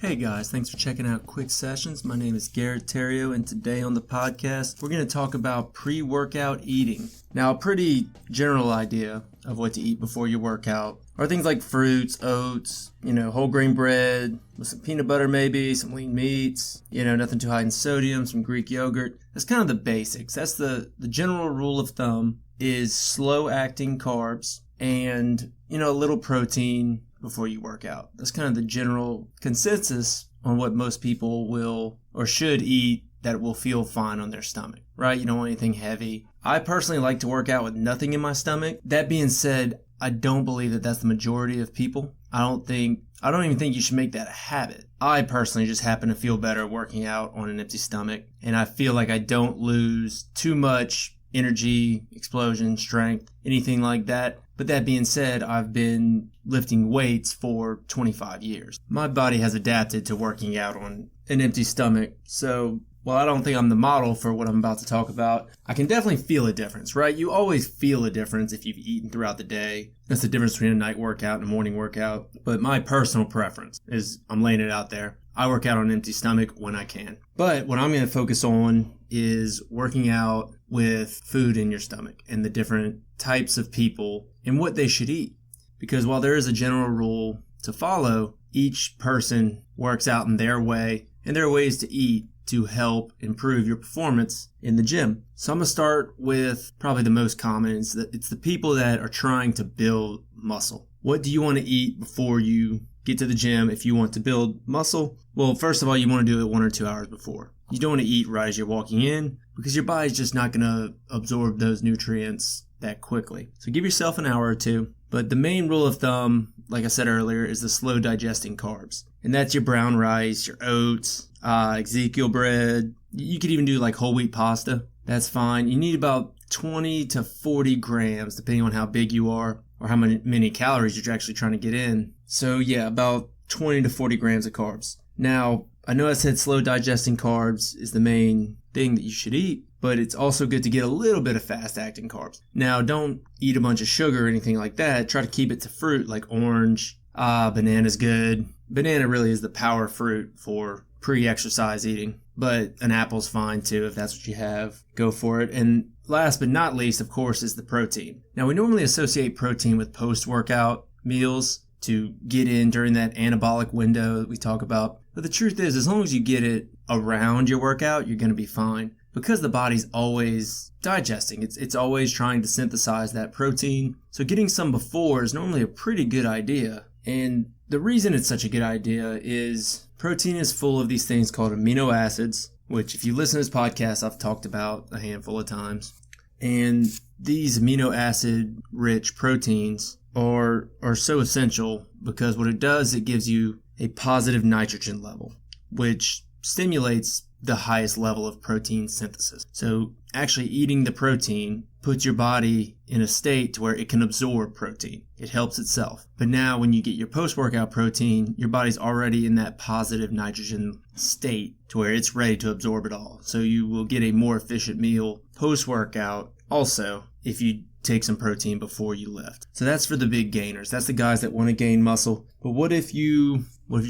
Hey guys, thanks for checking out Quick Sessions. My name is Garrett Terrio, and today on the podcast, we're going to talk about pre-workout eating. Now, a pretty general idea of what to eat before your workout are things like fruits, oats, whole grain bread, with some peanut butter maybe, some lean meats, nothing too high in sodium, some Greek yogurt. That's kind of the basics. That's the general rule of thumb is slow-acting carbs and, a little protein before you work out. That's kind of the general consensus on what most people will or should eat that will feel fine on their stomach, right? You don't want anything heavy. I personally like to work out with nothing in my stomach. That being said, I don't believe that that's the majority of people. I don't even think you should make that a habit. I personally just happen to feel better working out on an empty stomach, and I feel like I don't lose too much energy, explosion, strength, anything like that. But that being said, I've been lifting weights for 25 years. My body has adapted to working out on an empty stomach. So while I don't think I'm the model for what I'm about to talk about, I can definitely feel a difference, right? You always feel a difference if you've eaten throughout the day. That's the difference between a night workout and a morning workout. But my personal preference is, I'm laying it out there, I work out on an empty stomach when I can. But what I'm going to focus on is working out with food in your stomach and the different types of people and what they should eat. Because while there is a general rule to follow, each person works out in their way, and there are ways to eat to help improve your performance in the gym. So I'm going to start with probably the most common. It's the people that are trying to build muscle. What do you want to eat before you get to the gym if you want to build muscle? Well, first of all, you want to do it 1 or 2 hours before. You don't want to eat right as you're walking in because your body's just not going to absorb those nutrients that quickly. So give yourself an hour or two. But the main rule of thumb, like I said earlier, is the slow digesting carbs. And that's your brown rice, your oats, Ezekiel bread. You could even do like whole wheat pasta. That's fine. You need about 20 to 40 grams, depending on how big you are or how many calories you're actually trying to get in. So yeah, about 20 to 40 grams of carbs. Now, I know I said slow digesting carbs is the main thing that you should eat, but it's also good to get a little bit of fast-acting carbs. Now, don't eat a bunch of sugar or anything like that. Try to keep it to fruit like orange. Banana's good. Banana really is the power fruit for pre-exercise eating, but an apple's fine too if that's what you have. Go for it. And last but not least, of course, is the protein. Now, we normally associate protein with post-workout meals to get in during that anabolic window that we talk about. But the truth is, as long as you get it around your workout, you're going to be fine. Because the body's always digesting. It's always trying to synthesize that protein. So getting some before is normally a pretty good idea. And the reason it's such a good idea is protein is full of these things called amino acids, which if you listen to this podcast, I've talked about a handful of times. And these amino acid rich proteins are so essential because what it does, it gives you a positive nitrogen level, which stimulates the highest level of protein synthesis. So actually eating the protein puts your body in a state to where it can absorb protein. It helps itself. But now when you get your post-workout protein, your body's already in that positive nitrogen state to where it's ready to absorb it all. So you will get a more efficient meal post-workout also if you take some protein before you lift. So that's for the big gainers. That's the guys that want to gain muscle. But what if you're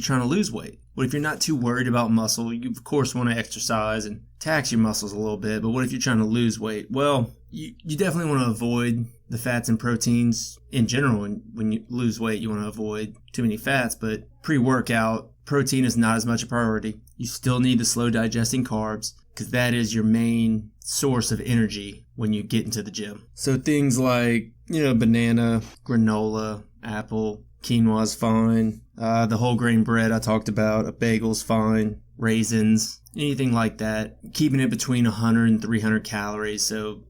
trying to lose weight? What if you're not too worried about muscle? You, of course, want to exercise and tax your muscles a little bit, but what if you're trying to lose weight? Well, you definitely want to avoid the fats and proteins in general. And when you lose weight, you want to avoid too many fats, but pre-workout, protein is not as much a priority. You still need the slow digesting carbs because that is your main source of energy when you get into the gym. So things like, banana, granola, apple, quinoa's fine. The whole grain bread I talked about, a bagel's fine, raisins, anything like that. Keeping it between 100 and 300 calories. So,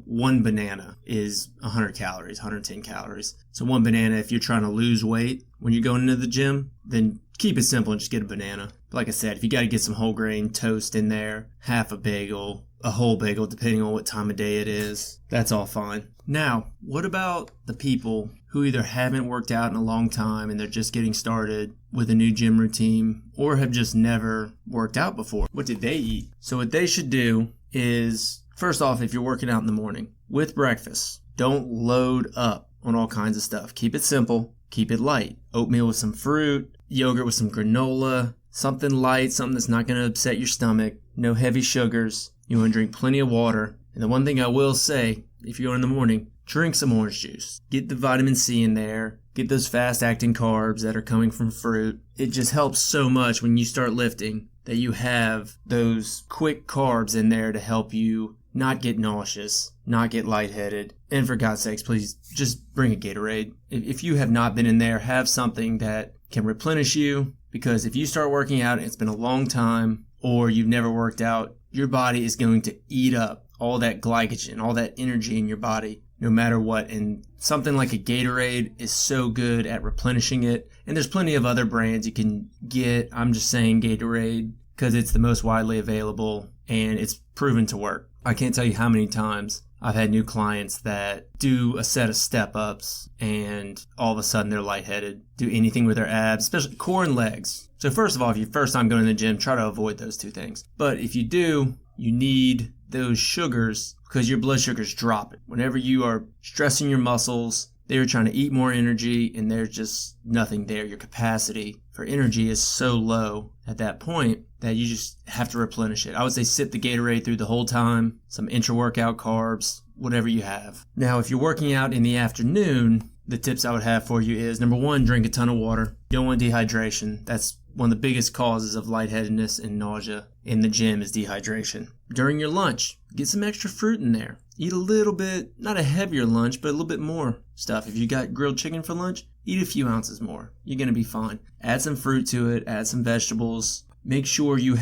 one banana is 100 calories, 110 calories. So one banana, if you're trying to lose weight when you're going into the gym, then keep it simple and just get a banana. But like I said, if you got to get some whole grain toast in there, half a bagel, a whole bagel, depending on what time of day it is, that's all fine. Now, what about the people who either haven't worked out in a long time and they're just getting started with a new gym routine or have just never worked out before? What did they eat? So what they should do is, first off, if you're working out in the morning, with breakfast, don't load up on all kinds of stuff. Keep it simple. Keep it light. Oatmeal with some fruit, yogurt with some granola, Something light, something that's not going to upset your stomach. No heavy sugars. You want to drink plenty of water. And the one thing I will say, if you're going in the morning, drink some orange juice. Get the vitamin C in there. Get those fast-acting carbs that are coming from fruit. It just helps so much when you start lifting that you have those quick carbs in there to help you not get nauseous, not get lightheaded. And for God's sakes, please just bring a Gatorade. If you have not been in there, have something that can replenish you. Because if you start working out and it's been a long time or you've never worked out, your body is going to eat up all that glycogen, all that energy in your body, no matter what. And something like a Gatorade is so good at replenishing it. And there's plenty of other brands you can get. I'm just saying Gatorade because it's the most widely available and it's proven to work. I can't tell you how many times I've had new clients that do a set of step-ups and all of a sudden they're lightheaded, do anything with their abs, especially core and legs. So first of all, if you're first time going to the gym, try to avoid those two things. But if you do, you need those sugars because your blood sugar's dropping. Whenever you are stressing your muscles, they're trying to eat more energy and there's just nothing there. Your capacity for energy is so low at that point that you just have to replenish it. I would say sip the Gatorade through the whole time, some intra-workout carbs, whatever you have. Now, if you're working out in the afternoon, the tips I would have for you is, number one, drink a ton of water. You don't want dehydration. That's one of the biggest causes of lightheadedness and nausea in the gym is dehydration. During your lunch, get some extra fruit in there. Eat a little bit, not a heavier lunch, but a little bit more stuff. If you got grilled chicken for lunch, eat a few ounces more. You're going to be fine. Add some fruit to it, add some vegetables. Make sure you're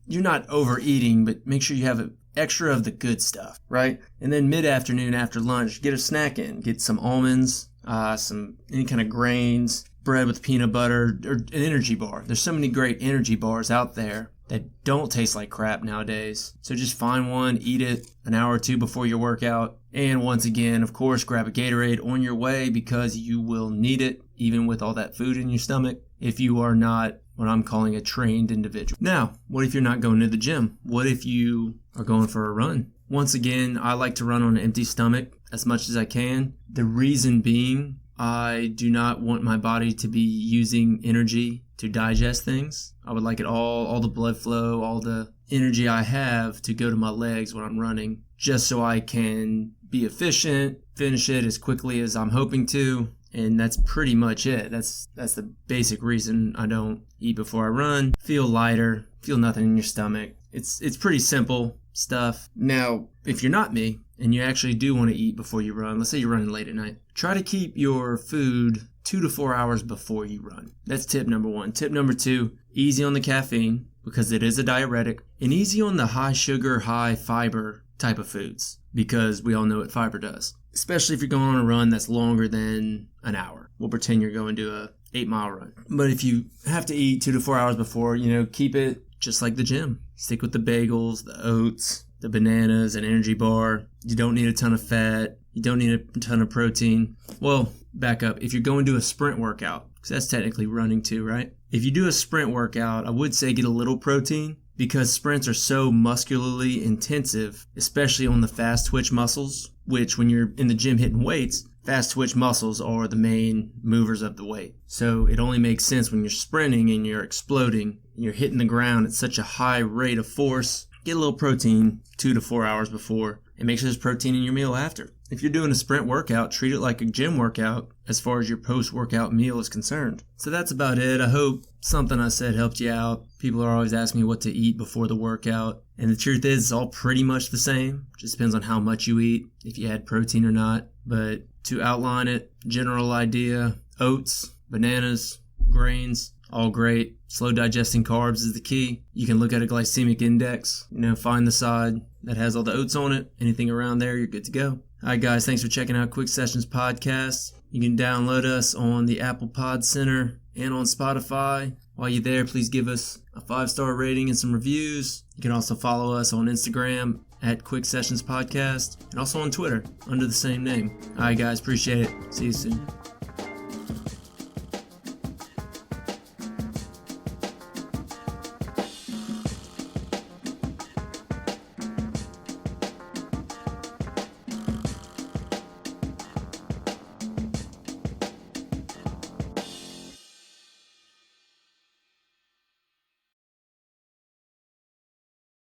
not overeating, but make sure you have extra of the good stuff, right? And then mid-afternoon after lunch, get a snack in. Get some almonds, any kind of grains, bread with peanut butter, or an energy bar. There's so many great energy bars out there that don't taste like crap nowadays. So just find one, eat it an hour or two before your workout. And once again, of course, grab a Gatorade on your way because you will need it, even with all that food in your stomach, if you are not what I'm calling a trained individual. Now, what if you're not going to the gym? What if you are going for a run? Once again, I like to run on an empty stomach as much as I can. The reason being, I do not want my body to be using energy to digest things. I would like it all the blood flow, all the energy I have to go to my legs when I'm running, just so I can be efficient, finish it as quickly as I'm hoping to. And that's pretty much it. That's the basic reason I don't eat before I run. Feel lighter, feel nothing in your stomach. It's pretty simple stuff. Now, if you're not me and you actually do want to eat before you run, let's say you're running late at night, try to keep your food 2 to 4 hours before you run. That's tip number one. Tip number two, easy on the caffeine because it is a diuretic, and easy on the high sugar, high fiber type of foods because we all know what fiber does. Especially if you're going on a run that's longer than an hour. We'll pretend you're going to a 8-mile run. But if you have to eat 2 to 4 hours before, keep it just like the gym. Stick with the bagels, the oats, the bananas, an energy bar. You don't need a ton of fat. You don't need a ton of protein. Well, back up. If you're going to a sprint workout, because that's technically running too, right? If you do a sprint workout, I would say get a little protein because sprints are so muscularly intensive, especially on the fast twitch muscles, which when you're in the gym hitting weights, fast twitch muscles are the main movers of the weight. So it only makes sense when you're sprinting and you're exploding and you're hitting the ground at such a high rate of force, get a little protein 2 to 4 hours before and make sure there's protein in your meal after. If you're doing a sprint workout, treat it like a gym workout as far as your post-workout meal is concerned. So that's about it. I hope something I said helped you out. People are always asking me what to eat before the workout. And the truth is, it's all pretty much the same. Just depends on how much you eat, if you add protein or not. But to outline it, general idea, oats, bananas, grains, all great. Slow digesting carbs is the key. You can look at a glycemic index, find the side that has all the oats on it. Anything around there, you're good to go. All right, guys, thanks for checking out Quick Sessions Podcast. You can download us on the Apple Pod Center and on Spotify. While you're there, please give us a 5-star rating and some reviews. You can also follow us on Instagram at Quick Sessions Podcast and also on Twitter under the same name. All right, guys, appreciate it. See you soon.